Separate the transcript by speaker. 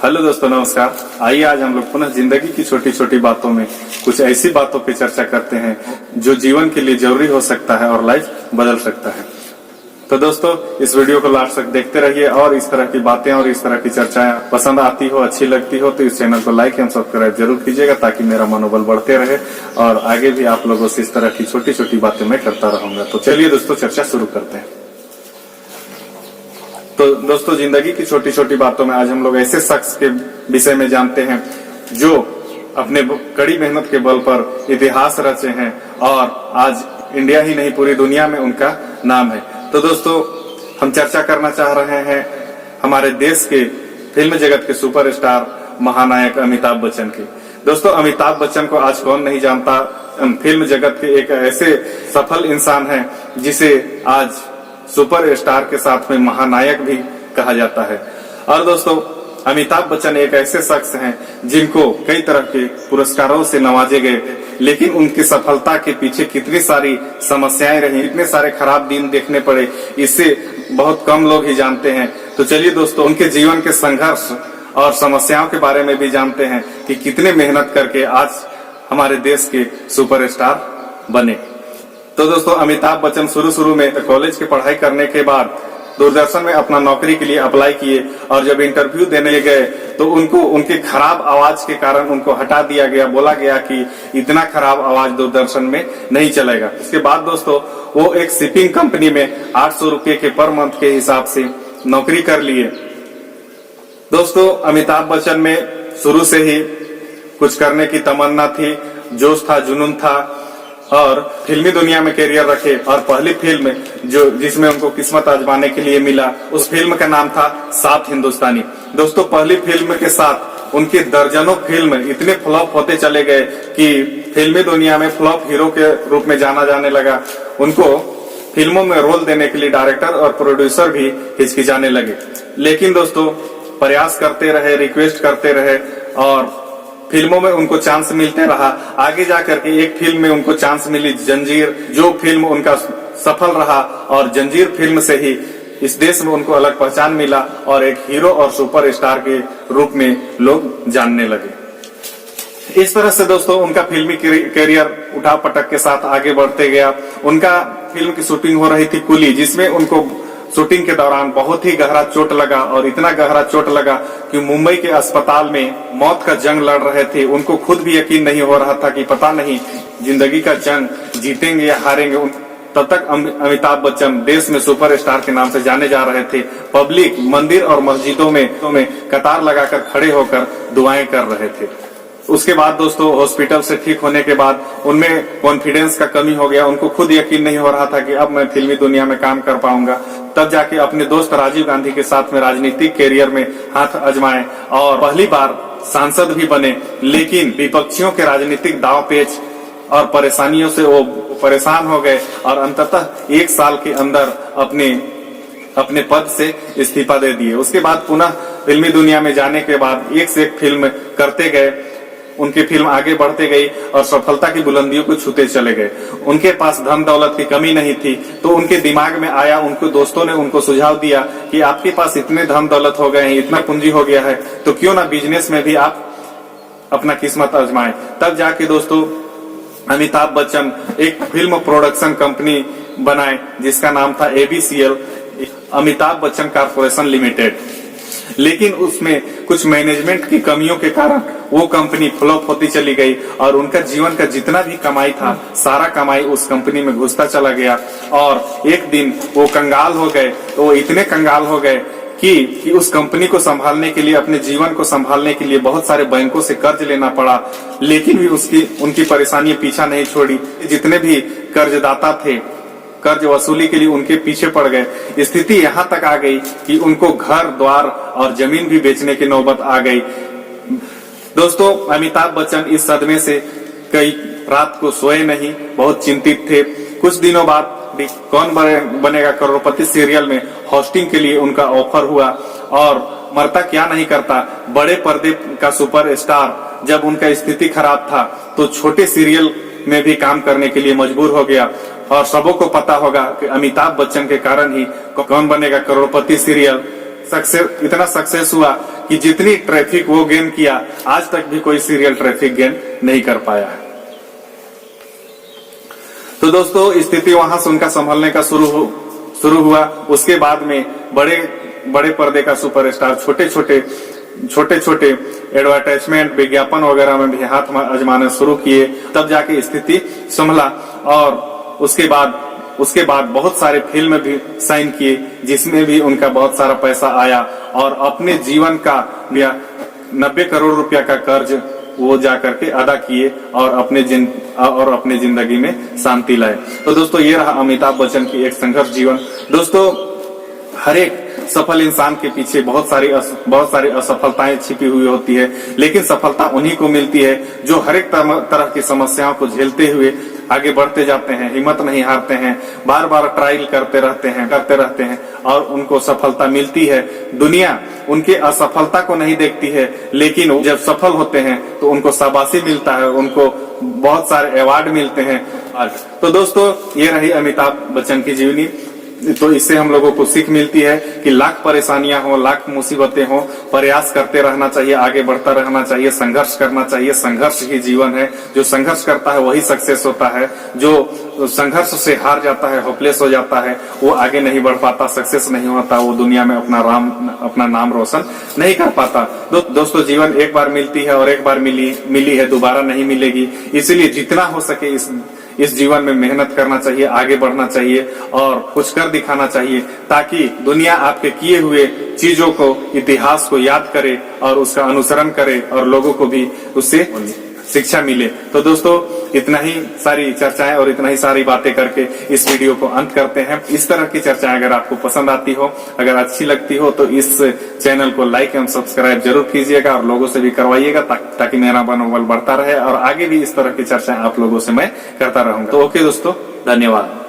Speaker 1: Hello दोस्तों, नमस्कार। आइए आज हम लोग पुनः जिंदगी की छोटी छोटी बातों में कुछ ऐसी बातों पे चर्चा करते हैं जो जीवन के लिए जरूरी हो सकता है और लाइफ बदल सकता है। तो दोस्तों, इस वीडियो को लास्ट तक देखते रहिए और इस तरह की बातें और इस तरह की चर्चाएं पसंद आती हो, अच्छी लगती हो तो इस चैनल को लाइक एवं सब्सक्राइब जरूर कीजिएगा ताकि मेरा मनोबल बढ़ते रहे और आगे भी आप लोगों से इस तरह की छोटी छोटी बातें मैं करता रहूंगा। तो चलिए दोस्तों, चर्चा शुरू करते हैं। तो दोस्तों, जिंदगी की छोटी छोटी बातों में आज हम लोग ऐसे शख्स के विषय में जानते हैं जो अपने कड़ी मेहनत के बल पर इतिहास रचे हैं और आज इंडिया ही नहीं पूरी दुनिया में उनका नाम है। तो दोस्तों, हम चर्चा करना चाह रहे हैं हमारे देश के फिल्म जगत के सुपरस्टार महानायक अमिताभ बच्चन की। दोस्तों, अमिताभ बच्चन को आज कौन नहीं जानता। फिल्म जगत के एक ऐसे सफल इंसान हैं जिसे आज सुपर स्टार के साथ में महानायक भी कहा जाता है। और दोस्तों, अमिताभ बच्चन एक ऐसे शख्स हैं जिनको कई तरह के पुरस्कारों से नवाजे गए, लेकिन उनकी सफलता के पीछे कितनी सारी समस्याएं रही, इतने सारे खराब दिन देखने पड़े, इससे बहुत कम लोग ही जानते हैं। तो चलिए दोस्तों, उनके जीवन के संघर्ष और समस्याओं के बारे में भी जानते हैं कि कितने मेहनत करके आज हमारे देश के सुपरस्टार बने। तो दोस्तों, अमिताभ बच्चन शुरू में कॉलेज की पढ़ाई करने के बाद दूरदर्शन में अपना नौकरी के लिए अप्लाई किए और जब इंटरव्यू देने गए तो उनको उनके खराब आवाज के कारण उनको हटा दिया गया। बोला गया कि इतना खराब आवाज दूरदर्शन में नहीं चलेगा। इसके बाद दोस्तों, वो एक शिपिंग कंपनी में 800 रुपये के पर मंथ के हिसाब से नौकरी कर लिए। दोस्तों, अमिताभ बच्चन में शुरू से ही कुछ करने की तमन्ना थी, जोश था, जुनून था और फिल्मी दुनिया में करियर रखे। और पहली फिल्म जिसमें उनको किस्मत आजमाने के लिए मिला, उस फिल्म का नाम था सात हिंदुस्तानी। दोस्तों, पहली फिल्म के साथ उनके दर्जनों फिल्म इतने फ्लॉप होते चले गए कि फिल्मी दुनिया में फ्लॉप हीरो के रूप में जाना जाने लगा। उनको फिल्मों में रोल देने के लिए डायरेक्टर और प्रोड्यूसर भी हिचकिचाने लगे। लेकिन दोस्तों, प्रयास करते रहे, रिक्वेस्ट करते रहे और फिल्मों में उनको चांस मिलते रहा। आगे जाकर के एक फिल्म में उनको चांस मिली, जंजीर, जो फिल्म उनका सफल रहा और जंजीर फिल्म से ही इस देश में उनको अलग पहचान मिला और एक हीरो और सुपरस्टार के रूप में लोग जानने लगे। इस तरह से दोस्तों, उनका फिल्मी करियर उठा पटक के साथ आगे बढ़ते गया। उनका फिल्म की शूटिंग हो रही थी कुली, जिसमें उनको शूटिंग के दौरान बहुत ही गहरा चोट लगा और इतना गहरा चोट लगा कि मुंबई के अस्पताल में मौत का जंग लड़ रहे थे। उनको खुद भी यकीन नहीं हो रहा था कि पता नहीं जिंदगी का जंग जीतेंगे या हारेंगे। तब तक अमिताभ बच्चन देश में सुपरस्टार के नाम से जाने जा रहे थे। पब्लिक मंदिर और मस्जिदों में कतार लगाकर खड़े होकर दुआएं कर रहे थे। उसके बाद दोस्तों, हॉस्पिटल से ठीक होने के बाद उनमें कॉन्फिडेंस का कमी हो गया। उनको खुद यकीन नहीं हो रहा था कि अब मैं फिल्मी दुनिया में काम कर पाऊंगा। तब जाके अपने दोस्त राजीव गांधी के साथ में राजनीतिक कैरियर में हाथ आजमाए और पहली बार सांसद भी बने। लेकिन विपक्षियों के राजनीतिक दाव पेच और परेशानियों से वो परेशान हो गए और अंततः 1 साल के अंदर अपने पद से इस्तीफा दे दिए। उसके बाद पुनः फिल्मी दुनिया में जाने के बाद एक से एक फिल्म करते गए। उनकी फिल्म आगे बढ़ते गई और सफलता की बुलंदियों को छूते चले गए। उनके पास धन दौलत की कमी नहीं थी, तो उनके दिमाग में आया, उनको दोस्तों ने उनको सुझाव दिया कि आपके पास इतने धन दौलत हो गए हैं, इतना पूंजी हो गया है, तो क्यों ना बिजनेस में भी आप अपना किस्मत आजमाएं। तब जाके दोस्तों, अमिताभ बच्चन एक फिल्म प्रोडक्शन कंपनी बनाए जिसका नाम था ABCL, Amitabh Bachchan corporation limited. लेकिन उसमें कुछ मैनेजमेंट की कमियों के कारण वो कंपनी फ्लॉप होती चली गई और उनका जीवन का जितना भी कमाई था, सारा कमाई उस कंपनी में घुसता चला गया। और एक दिन वो कंगाल हो गए। तो वो इतने कंगाल हो गए कि उस कंपनी को संभालने के लिए, अपने जीवन को संभालने के लिए बहुत सारे बैंकों से कर्ज लेना पड़ा। लेकिन भी उनकी परेशानियां पीछा नहीं छोड़ी। जितने भी कर्जदाता थे, कर्ज वसूली के लिए उनके पीछे पड़ गए। स्थिति यहाँ तक आ गई कि उनको घर द्वार और जमीन भी बेचने की नौबत आ गई। दोस्तों, अमिताभ बच्चन इस सदमे से कई रात को सोए नहीं, बहुत चिंतित थे। कुछ दिनों बाद कौन बनेगा करोड़पति सीरियल में होस्टिंग के लिए उनका ऑफर हुआ और मरता क्या नहीं करता, बड़े पर्दे का सुपरस्टार जब उनका स्थिति खराब था तो छोटे सीरियल में भी काम करने के लिए मजबूर हो गया। और सबों को पता होगा कि अमिताभ बच्चन के कारण ही कौन बनेगा करोड़पति सीरियल इतना सक्सेस हुआ कि जितनी ट्रैफिक वो गेन किया, आज तक भी कोई सीरियल ट्रैफिक गेन नहीं कर पाया है। तो दोस्तों स्थिति वहां से उनका संभलने का शुरू हुआ। उसके बाद में बड़े पर्दे का सुपरस्टार छोटे छोटे एडवर्टाइजमेंट विज्ञापन वगैरह में भी हाथ आजमाना शुरू किए, तब जाके स्थिति संभला। और उसके बाद बहुत सारे फिल्म भी साइन किए, जिसमें भी उनका बहुत सारा पैसा आया और अपने जीवन का 90 करोड़ रुपया का कर्ज वो जा करके अदा किए और अपने जिंदगी में शांति लाए। तो दोस्तों ये रहा अमिताभ बच्चन की एक संघर्ष जीवन। दोस्तों हर एक सफल इंसान के पीछे बहुत सारी असफलताएं छिपी हुई होती है, लेकिन सफलता उन्हीं को मिलती है जो हर एक तरह की समस्याओं को झेलते हुए आगे बढ़ते जाते हैं, हिम्मत नहीं हारते हैं, बार बार ट्रायल करते रहते हैं और उनको सफलता मिलती है। दुनिया उनके असफलता को नहीं देखती है, लेकिन जब सफल होते हैं तो उनको शाबाशी मिलता है, उनको बहुत सारे अवार्ड मिलते हैं। तो दोस्तों ये रही अमिताभ बच्चन की जीवनी। तो इससे हम लोगों को सीख मिलती है कि लाख परेशानियां हो, लाख मुसीबतें हो, प्रयास करते रहना चाहिए, आगे बढ़ता रहना चाहिए, संघर्ष करना चाहिए। संघर्ष ही जीवन है। जो संघर्ष करता है वही सक्सेस होता है। जो संघर्ष से हार जाता है, होपलेस हो जाता है, वो आगे नहीं बढ़ पाता, सक्सेस नहीं होता, वो दुनिया में अपना नाम रोशन नहीं कर पाता। दोस्तों जीवन एक बार मिलती है और एक बार मिली है, दोबारा नहीं मिलेगी। इसलिए जितना हो सके इस जीवन में मेहनत करना चाहिए, आगे बढ़ना चाहिए और कुछ कर दिखाना चाहिए, ताकि दुनिया आपके किए हुए चीजों को, इतिहास को याद करे और उसका अनुसरण करे और लोगों को भी उससे शिक्षा मिले। तो दोस्तों इतना ही सारी चर्चाएं और इतना ही सारी बातें करके इस वीडियो को अंत करते हैं। इस तरह की चर्चाएं अगर आपको पसंद आती हो, अगर अच्छी लगती हो, तो इस चैनल को लाइक एवं सब्सक्राइब जरूर कीजिएगा और लोगों से भी करवाइएगा, ताकि मेरा मनोबल बढ़ता रहे और आगे भी इस तरह की चर्चाएं आप लोगों से मैं करता रहूंगा। तो ओके दोस्तों, धन्यवाद।